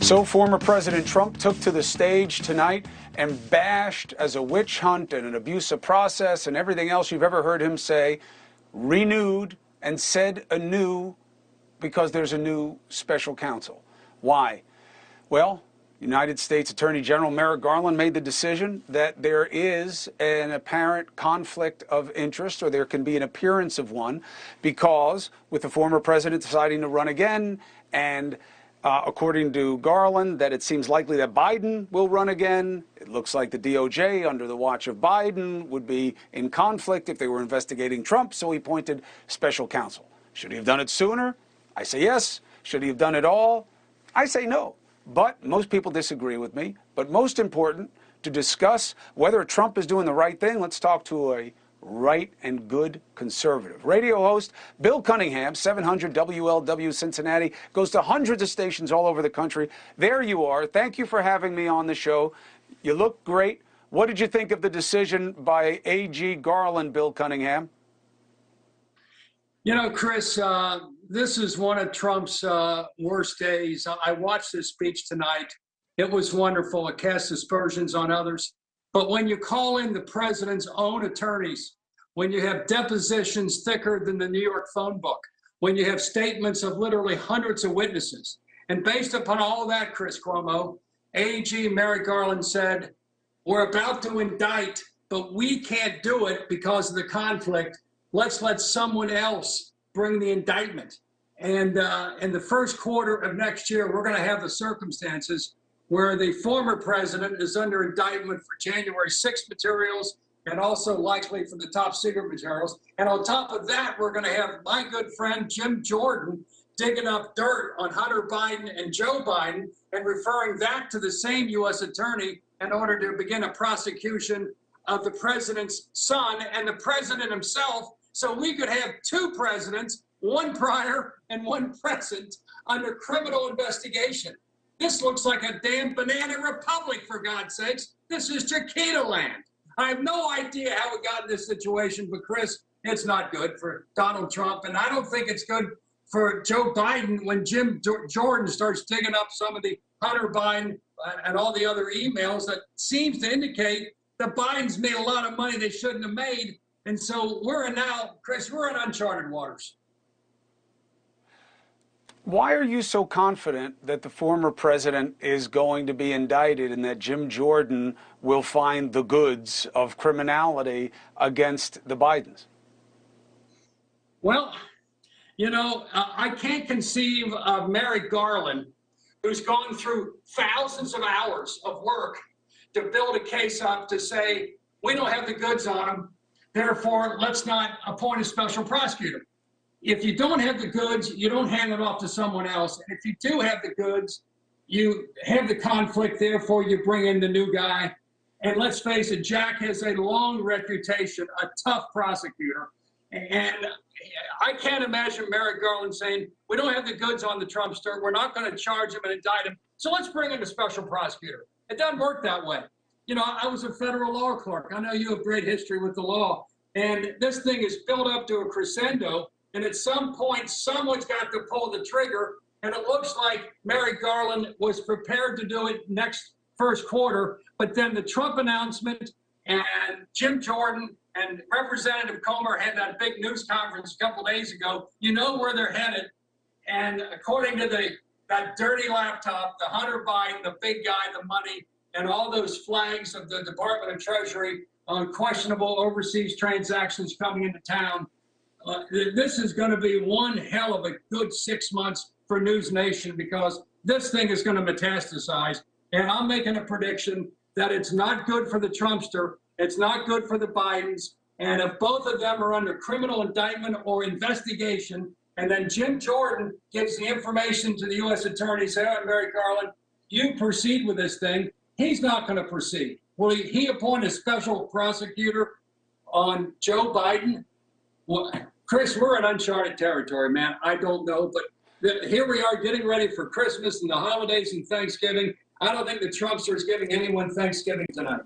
So former President Trump took to the stage tonight and bashed as a witch hunt and an abusive process and everything else you've ever heard him say, renewed and said anew because there's a new special counsel. Why? Well, United States Attorney General Merrick Garland made the decision that there is an apparent conflict of interest, or there can be an appearance of one, because with the former president deciding to run again, and according to Garland, that it seems likely that Biden will run again. It looks like the DOJ, under the watch of Biden, would be in conflict if they were investigating Trump, so he appointed special counsel. Should he have done it sooner? I say yes. Should he have done it all? I say no. But most people disagree with me. But most important, to discuss whether Trump is doing the right thing, let's talk to a right and good conservative. Radio host Bill Cunningham, 700 WLW Cincinnati, goes to hundreds of stations all over the country. There you are. Thank you for having me on the show. You look great. What did you think of the decision by AG Garland, Bill Cunningham? You know, Chris, this is one of Trump's worst days. I watched this speech tonight. It was wonderful. It cast aspersions on others. But when you call in the president's own attorneys, when you have depositions thicker than the New York phone book, when you have statements of literally hundreds of witnesses, and based upon all that, Chris Cuomo, AG Merrick Garland said, we're about to indict, but we can't do it because of the conflict. Let's let someone else bring the indictment. And in the first quarter of next year, we're going to have the circumstances where the former president is under indictment for January 6th materials and also likely for the top secret materials. And on top of that, we're going to have my good friend Jim Jordan digging up dirt on Hunter Biden and Joe Biden and referring that to the same U.S. attorney in order to begin a prosecution of the president's son and the president himself. So we could have two presidents, one prior and one present, under criminal investigation. This looks like a damn banana republic, for God's sakes. This is Chiquita land. I have no idea how we got in this situation, but Chris, it's not good for Donald Trump. And I don't think it's good for Joe Biden when Jim Jordan starts digging up some of the Hunter Biden and all the other emails that seems to indicate that Biden's made a lot of money they shouldn't have made. And so Chris, we're in uncharted waters. Why are you so confident that the former president is going to be indicted and that Jim Jordan will find the goods of criminality against the Bidens? Well, you know, I can't conceive of Merrick Garland, who's gone through thousands of hours of work to build a case up to say, we don't have the goods on him. Therefore, let's not appoint a special prosecutor. If you don't have the goods, you don't hand it off to someone else. And if you do have the goods, you have the conflict, therefore you bring in the new guy. And let's face it, Jack has a long reputation, a tough prosecutor. And I can't imagine Merrick Garland saying, we don't have the goods on the Trumpster, we're not going to charge him and indict him, so let's bring in a special prosecutor. It doesn't work that way. You know, I was a federal law clerk. I know you have great history with the law. And this thing is built up to a crescendo. And at some point, someone's got to pull the trigger. And it looks like Merrick Garland was prepared to do it next first quarter. But then the Trump announcement and Jim Jordan and Representative Comer had that big news conference a couple days ago. You know where they're headed. And according to that dirty laptop, the Hunter Biden, the big guy, the money, and all those flags of the Department of Treasury on questionable overseas transactions coming into town. This is going to be one hell of a good 6 months for NewsNation, because this thing is going to metastasize. And I'm making a prediction that it's not good for the Trumpster. It's not good for the Bidens. And if both of them are under criminal indictment or investigation, and then Jim Jordan gives the information to the U.S. attorney, say, all right, Merrick Garland, you proceed with this thing. He's not going to proceed. Will he appoint a special prosecutor on Joe Biden? Well, Chris, we're in uncharted territory, man. I don't know, but here we are getting ready for Christmas and the holidays and Thanksgiving. I don't think the Trumpster is giving anyone Thanksgiving tonight.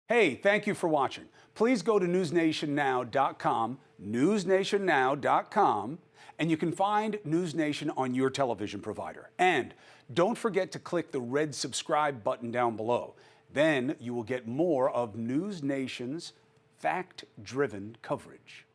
Hey, thank you for watching. Please go to newsnationnow.com, newsnationnow.com, And you can find NewsNation on your television provider. And don't forget to click the red subscribe button down below. Then you will get more of NewsNation's fact-driven coverage.